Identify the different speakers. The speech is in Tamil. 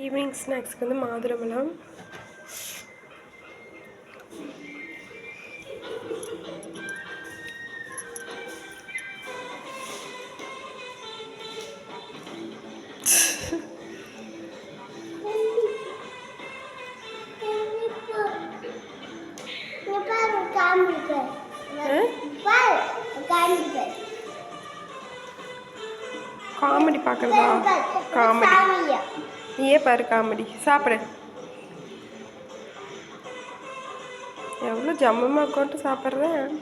Speaker 1: ஈவினிங் ஸ்நாக்ஸ்க்கு வந்து மாதுளம்பழம், காமெடி பார்க்குறதா? காமெடி நீயே பாரு, காமெடி சாப்பிடு. எவ்வளோ ஜம்மமாக உட்காந்து சாப்பிட்றேன்.